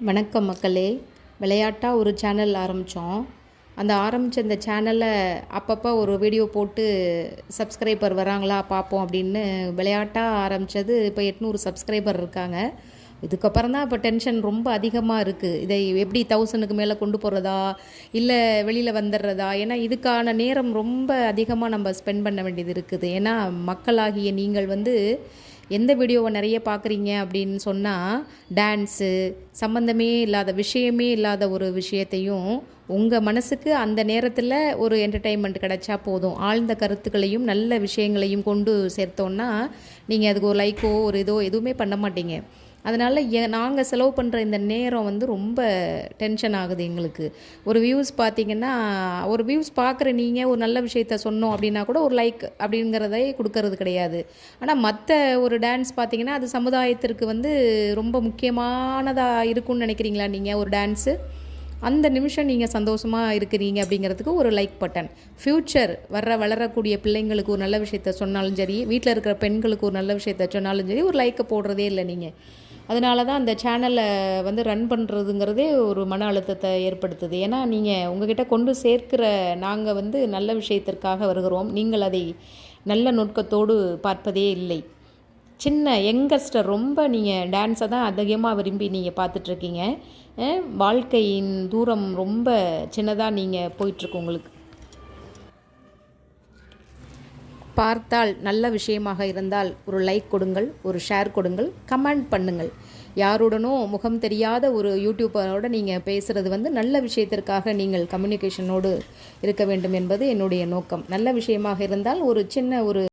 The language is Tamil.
வணக்கம் மக்களே. விளையாட்டாக ஒரு சேனல் ஆரம்பித்தோம். ஆரம்பித்த இந்த சேனலில் அப்பப்போ ஒரு வீடியோ போட்டு சப்ஸ்கிரைபர் வராங்களா பார்ப்போம் அப்படின்னு விளையாட்டாக ஆரம்பித்தது. இப்போ 800 சப்ஸ்கிரைபர் இருக்காங்க. இதுக்கப்புறம் தான் இப்போ டென்ஷன் ரொம்ப அதிகமாக இருக்குது. இதை எப்படி 1000க்கு மேலே கொண்டு போகிறதா, இல்லை வெளியில் வந்துடுறதா? ஏன்னா இதுக்கான நேரம் ரொம்ப அதிகமாக நம்ம ஸ்பெண்ட் பண்ண வேண்டியது இருக்குது. ஏன்னா மக்களாகிய நீங்கள் எந்த வீடியோவை நிறைய பார்க்குறீங்க அப்படின்னு சொன்னால், டான்ஸு சம்மந்தமே இல்லாத விஷயமே இல்லாத ஒரு விஷயத்தையும் உங்கள் மனசுக்கு அந்த நேரத்தில் ஒரு என்டர்டெயின்மெண்ட் கிடைச்சா போதும். ஆழ்ந்த கருத்துக்களையும் நல்ல விஷயங்களையும் கொண்டு சேர்த்தோன்னா நீங்கள் அதுக்கு ஒரு லைக்கோ ஒரு இதோ எதுவுமே பண்ண மாட்டீங்க. அதனால் நாங்கள் செலவு பண்ணுற இந்த நேரம் ரொம்ப டென்ஷன் ஆகுது எங்களுக்கு. ஒரு வியூஸ் பார்த்திங்கன்னா, ஒரு வியூஸ் பார்க்குற நீங்கள் ஒரு நல்ல விஷயத்த சொன்னோம் அப்படின்னா கூட ஒரு லைக் அப்படிங்கிறதை கொடுக்கறது கிடையாது. ஆனால் மற்ற ஒரு டான்ஸ் பார்த்திங்கன்னா அது சமுதாயத்திற்கு ரொம்ப முக்கியமானதாக இருக்கும்னு நினைக்கிறீங்களா நீங்கள்? ஒரு டான்ஸு அந்த நிமிஷம் நீங்கள் சந்தோஷமாக இருக்கிறீங்க அப்படிங்கிறதுக்கு ஒரு லைக் பட்டன். ஃப்யூச்சர் வளரக்கூடிய பிள்ளைங்களுக்கு ஒரு நல்ல விஷயத்த சொன்னாலும் சரி, வீட்டில் இருக்கிற பெண்களுக்கு ஒரு நல்ல விஷயத்த சொன்னாலும் சரி, ஒரு லைக்கை போடுறதே இல்லை நீங்கள். அதனால தான் அந்த சேனலை ரன் பண்ணுறதுங்கிறதே ஒரு மன அழுத்தத்தை ஏற்படுத்துது. ஏன்னா நீங்கள் உங்ககிட்ட கொண்டு சேர்க்கிற நாங்கள் நல்ல விஷயத்திற்காக வருகிறோம். நீங்கள் அதை நல்ல நோக்கத்தோடு பார்ப்பதே இல்லை. சின்ன யங்கஸ்டர் ரொம்ப நீங்கள் டான்ஸை தான் அதிகமாக விரும்பி நீங்கள் பார்த்துட்ருக்கீங்க. வாழ்க்கையின் தூரம் ரொம்ப சின்னதாக நீங்கள் போயிட்டுருக்கு. உங்களுக்கு பார்த்தால் நல்ல விஷயமாக இருந்தால் ஒரு லைக் கொடுங்கள், ஒரு ஷேர் கொடுங்கள், கமெண்ட் பண்ணுங்கள். யாருடனோ முகம் தெரியாத ஒரு யூடியூபரோடு நீங்கள் பேசுகிறது நல்ல விஷயத்திற்காக நீங்கள் கம்யூனிகேஷனோடு இருக்க வேண்டும் என்பது என்னுடைய நோக்கம். நல்ல விஷயமாக இருந்தால் ஒரு சின்ன ஒரு